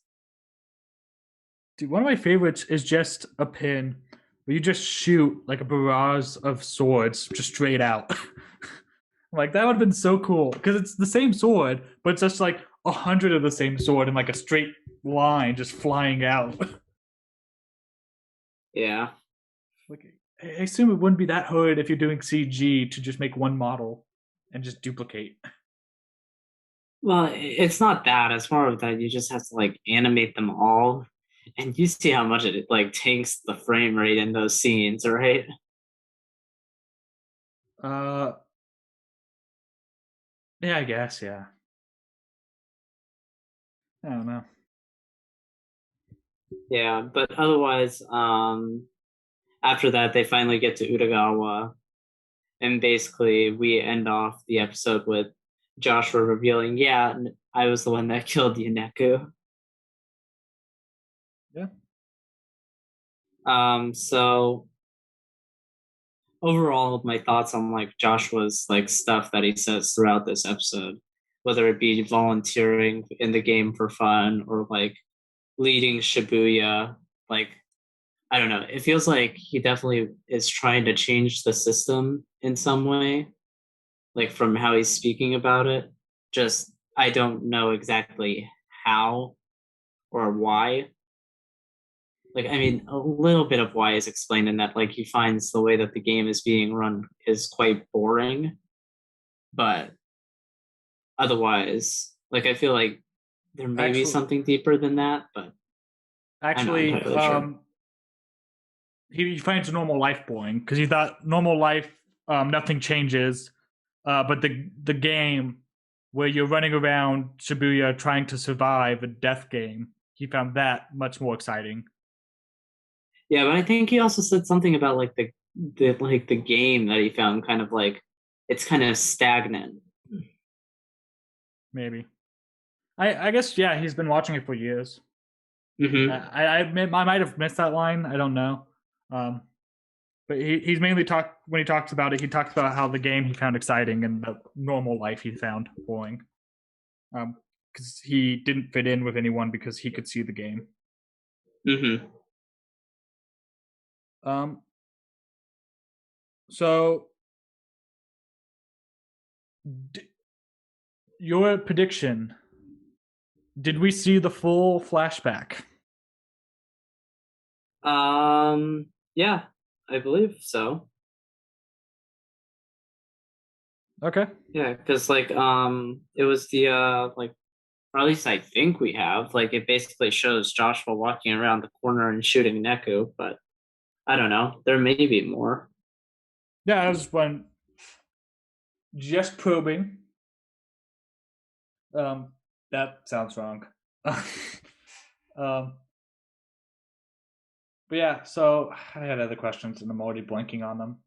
Speaker 1: dude, one of my favorites is just a pin where you just shoot like a barrage of swords just straight out. Like that would have been so cool because it's the same sword, but it's just like 100 of the same sword in like a straight line just flying out.
Speaker 2: Yeah.
Speaker 1: Like, I assume it wouldn't be that hard if you're doing CG to just make one model and just duplicate.
Speaker 2: Well, it's not that. It's more of that you just have to like animate them all, and you see how much it like tanks the frame rate in those scenes, right?
Speaker 1: Uh, yeah, I guess, yeah. I don't know.
Speaker 2: Yeah, but otherwise, after that they finally get to Utagawa, and basically we end off the episode with Joshua revealing, "Yeah, I was the one that killed Yuneku."
Speaker 1: Yeah.
Speaker 2: So overall, my thoughts on like Joshua's like stuff that he says throughout this episode, whether it be volunteering in the game for fun or like leading Shibuya, like I don't know, it feels like he definitely is trying to change the system in some way, like from how he's speaking about it. Just I don't know exactly how or why. Like I mean a little bit of why is explained in that like he finds the way that the game is being run is quite boring, but otherwise like I feel like there may be
Speaker 1: Actually,
Speaker 2: something deeper than that, but I'm not
Speaker 1: actually,
Speaker 2: entirely sure.
Speaker 1: he finds normal life boring because he thought normal life, nothing changes, but the game where you're running around Shibuya trying to survive a death game, he found that much more exciting.
Speaker 2: Yeah, but I think he also said something about like the game that he found kind of like it's kind of stagnant.
Speaker 1: Maybe. I guess, yeah, he's been watching it for years.
Speaker 2: Mm-hmm.
Speaker 1: I might have missed that line. I don't know. Um, but he's mainly talked when he talks about it. He talks about how the game he found exciting and the normal life he found boring. Because he didn't fit in with anyone because he could see the game.
Speaker 2: Mm-hmm.
Speaker 1: Um, so your prediction? Did we see the full flashback?
Speaker 2: Yeah, I believe so.
Speaker 1: Okay.
Speaker 2: Yeah, because like it was the like, or at least I think we have, like, it basically shows Joshua walking around the corner and shooting Neku, but I don't know. There may be more.
Speaker 1: Yeah, I was one just probing. Um, that sounds wrong. um, but yeah, so I had other questions and I'm already blanking on them.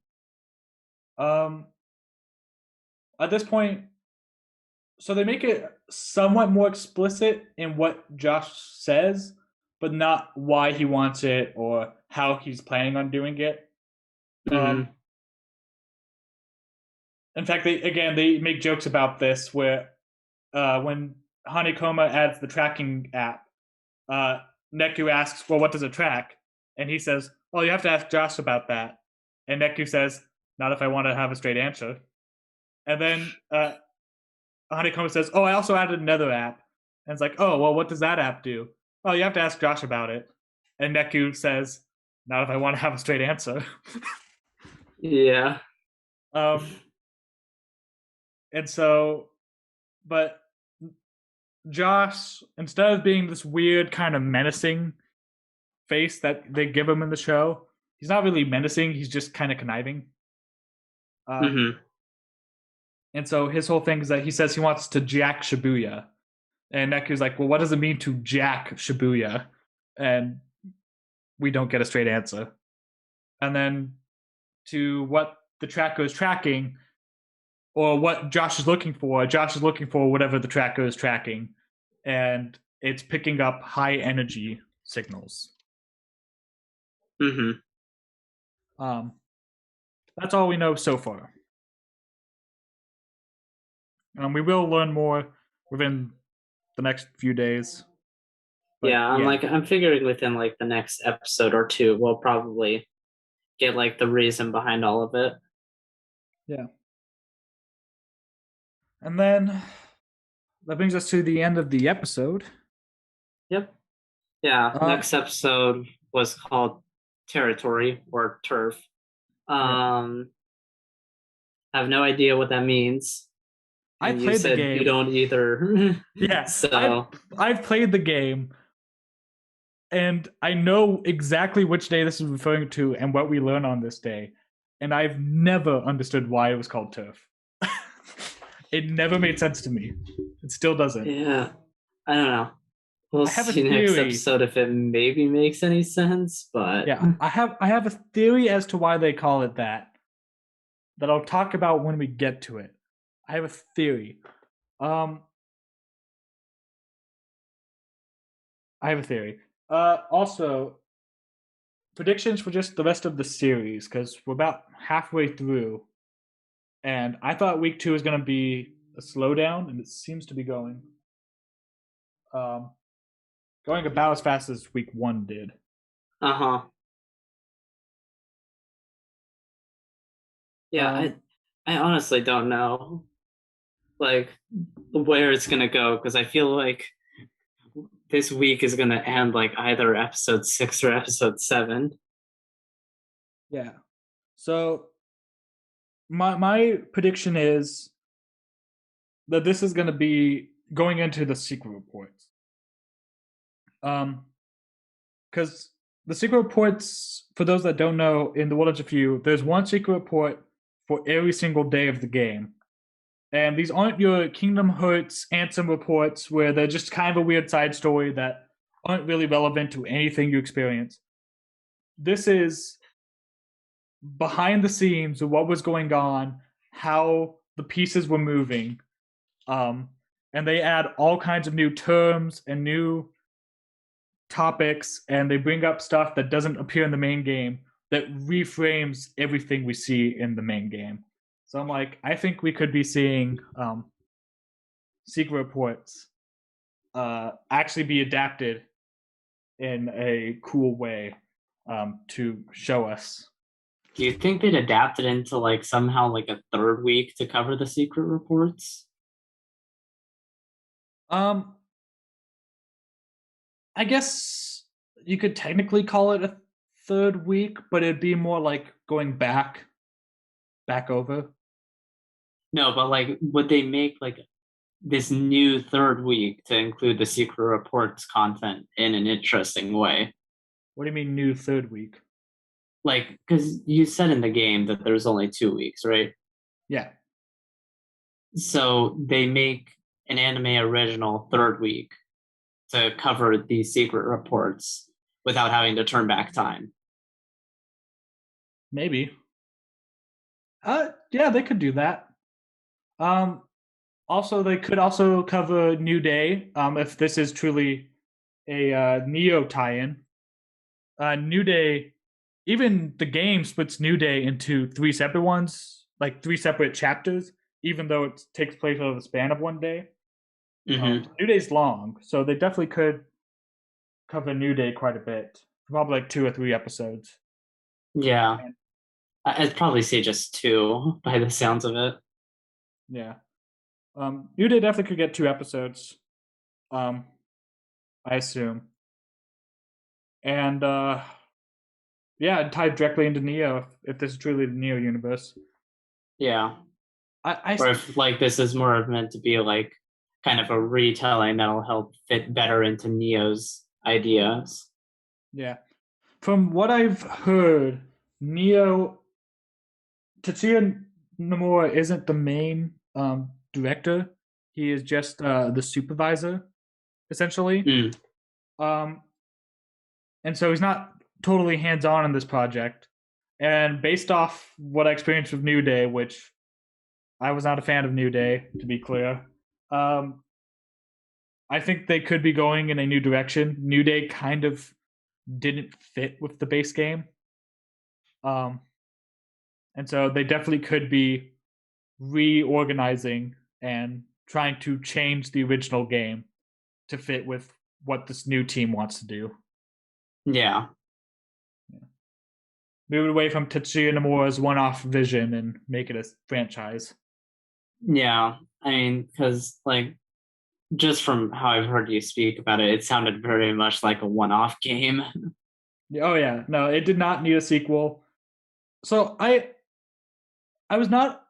Speaker 1: Um, at this point, so they make it somewhat more explicit in what Josh says, but not why he wants it or how he's planning on doing it. Um,
Speaker 2: Mm-hmm.
Speaker 1: in fact, they make jokes about this where when Honeycomb adds the tracking app, uh, Neku asks, "Well, what does it track?" And he says, "Oh, you have to ask Josh about that." And Neku says, "Not if I want to have a straight answer." And then Honeycomb says, "Oh, I also added another app." And it's like, "Oh, well, what does that app do?" "Oh, you have to ask Josh about it." And Neku says, "Not if I want to have a straight answer."
Speaker 2: Yeah.
Speaker 1: um, and so, but Josh, instead of being this weird kind of menacing face that they give him in the show, he's not really menacing. He's just kind of conniving. Um,
Speaker 2: Mm-hmm.
Speaker 1: and so his whole thing is that he says he wants to jack Shibuya, and Neku's like, "Well, what does it mean to jack Shibuya?" And we don't get a straight answer. And then to what the tracker is tracking, or what Josh is looking for, Josh is looking for whatever the tracker is tracking, and it's picking up high energy signals.
Speaker 2: Mm-hmm.
Speaker 1: Um, that's all we know so far. We will learn more within the next few days. But
Speaker 2: Yeah,
Speaker 1: yeah,
Speaker 2: I'm figuring within like the next episode or two, we'll probably get like the reason behind all of it.
Speaker 1: yeah. And then that brings us to the end of the episode.
Speaker 2: Yep. Yeah.
Speaker 1: Um,
Speaker 2: Next episode was called Territory or Turf.
Speaker 1: yep.
Speaker 2: I have no idea what that means.
Speaker 1: I
Speaker 2: And you
Speaker 1: played the
Speaker 2: said you
Speaker 1: game.
Speaker 2: don't either.
Speaker 1: Yeah,
Speaker 2: So
Speaker 1: I've played the game, and I know exactly which day this is referring to and what we learn on this day. And I've never understood why it was called turf. It never made sense to me. It still doesn't.
Speaker 2: yeah, I don't know. We'll
Speaker 1: I have a
Speaker 2: see next
Speaker 1: theory.
Speaker 2: episode if it maybe makes any sense, but
Speaker 1: Yeah, I have a theory as to why they call it that I'll talk about when we get to it. I have a theory. Um, I have a theory. Also, predictions for just the rest of the series because we're about halfway through, and I thought week 2 was going to be a slowdown, and it seems to be um, going about as fast as week 1 did.
Speaker 2: uh-huh. Yeah,
Speaker 1: Um,
Speaker 2: I honestly don't know like where it's gonna go because I feel like this week is gonna end like either episode 6 or episode 7.
Speaker 1: yeah. So my prediction is that this is going to be going into the secret reports. Because the secret reports, for those that don't know, in the World of Few, there's one secret report for every single day of the game. And these aren't your Kingdom Hearts Ansem reports where they're just kind of a weird side story that aren't really relevant to anything you experience. This is behind the scenes of what was going on, how the pieces were moving. Um, and they add all kinds of new terms and new topics, and they bring up stuff that doesn't appear in the main game that reframes everything we see in the main game. So I'm like, I think we could be seeing secret reports actually be adapted in a cool way to show us.
Speaker 2: Do you think they'd adapt it into like somehow like a third week to cover the secret reports?
Speaker 1: I guess you could technically call it a third week, but it'd be more like going back over.
Speaker 2: No, but like, would they make like this new third week to include the secret reports content in an interesting way?
Speaker 1: What do you mean new third week?
Speaker 2: Like, because you said in the game that there's only 2 weeks, right?
Speaker 1: Yeah.
Speaker 2: So they make an anime original third week to cover these secret reports without having to turn back time.
Speaker 1: Maybe. Yeah, they could do that. Also, they could also cover New Day. If this is truly a Neo tie-in, New Day, even the game splits New Day into 3 separate ones, like 3 separate chapters, even though it takes place over the span of one day. New Day's long, so they definitely could cover New Day quite a bit, probably like 2 or 3 episodes.
Speaker 2: Yeah, I'd probably say just 2 by the sounds of it.
Speaker 1: Yeah. New Day definitely could get 2 episodes. I assume. And yeah, tied directly into Neo if this is truly the Neo universe.
Speaker 2: Yeah.
Speaker 1: I
Speaker 2: Or if like this is more meant to be like kind of a retelling that'll help fit better into Neo's ideas.
Speaker 1: Yeah. From what I've heard, Tetsuya Nomura isn't the main director. He is just the supervisor, essentially.
Speaker 2: Mm.
Speaker 1: And so he's not totally hands on in this project. And based off what I experienced with New Day, which I was not a fan of New Day, to be clear, I think they could be going in a new direction. New Day kind of didn't fit with the base game. And so they definitely could be reorganizing and trying to change the original game to fit with what this new team wants to do.
Speaker 2: Yeah.
Speaker 1: Move it away from Tetsuya Nomura's one-off vision and make it a franchise.
Speaker 2: Yeah. I mean, because like just from how I've heard you speak about it, it sounded very much like a one-off game.
Speaker 1: Oh yeah, no, it did not need a sequel. So I was not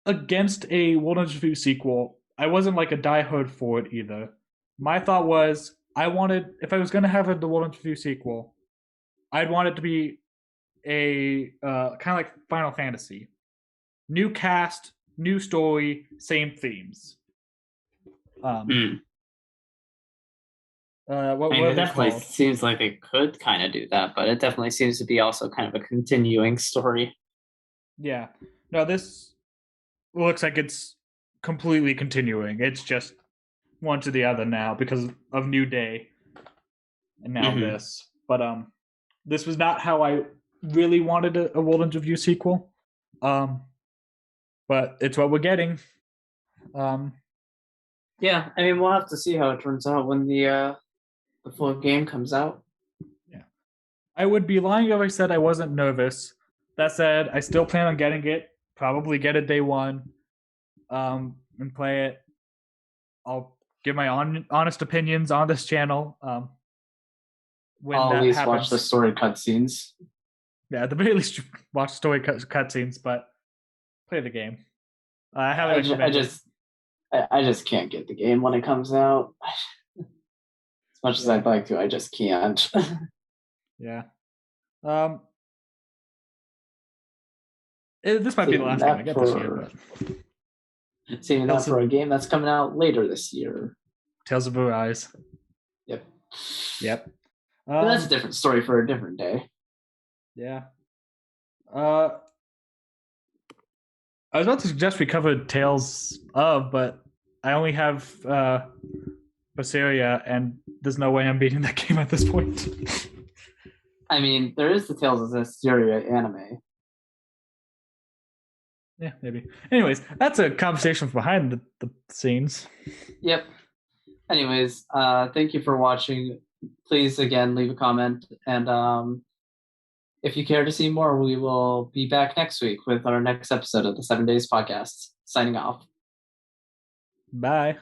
Speaker 1: against a World Ends sequel. I wasn't like a diehard for it either. My thought was I wanted if I was going to have the World Ends sequel, I'd want it to be a kind of like Final Fantasy, new cast, new story, same themes.
Speaker 2: Mm.
Speaker 1: What
Speaker 2: I mean,
Speaker 1: were
Speaker 2: it
Speaker 1: they
Speaker 2: definitely
Speaker 1: called?
Speaker 2: seems like they could kind of do that, but it definitely seems to be also kind of a continuing story.
Speaker 1: Yeah, no, this looks like it's completely continuing. It's just one to the other now because of New Day and now
Speaker 2: Mm-hmm.
Speaker 1: this. But this was not how I really wanted a World Ends Review sequel. But it's what we're getting.
Speaker 2: Yeah, I mean, we'll have to see how it turns out when the full game comes out.
Speaker 1: Yeah, I would be lying if I said I wasn't nervous. That said, I still plan on getting it. Probably get it day one, and play it. I'll give my honest opinions on this channel. When
Speaker 2: I'll
Speaker 1: that
Speaker 2: at least
Speaker 1: happens.
Speaker 2: watch the story cutscenes.
Speaker 1: Yeah, at the very least, watch story cutscenes, but play the game. I highly recommend it.
Speaker 2: I just can't get the game when it comes out. As much as I'd like to, I just can't.
Speaker 1: Yeah. This might be the last game I get this year. But
Speaker 2: saving that for a game that's coming out later this year.
Speaker 1: Tales of Arise.
Speaker 2: Yep.
Speaker 1: But
Speaker 2: that's a different story for a different day.
Speaker 1: Yeah. I was about to suggest we covered Tales of, but I only have Berseria, and there's no way I'm beating that game at this point.
Speaker 2: I mean, there is the Tales of Berseria anime.
Speaker 1: Yeah, maybe. Anyways, that's a conversation behind the scenes.
Speaker 2: Yep. Anyways, thank you for watching. Please, again, leave a comment. And if you care to see more, we will be back next week with our next episode of the 7 Days Podcast. Signing off.
Speaker 1: Bye.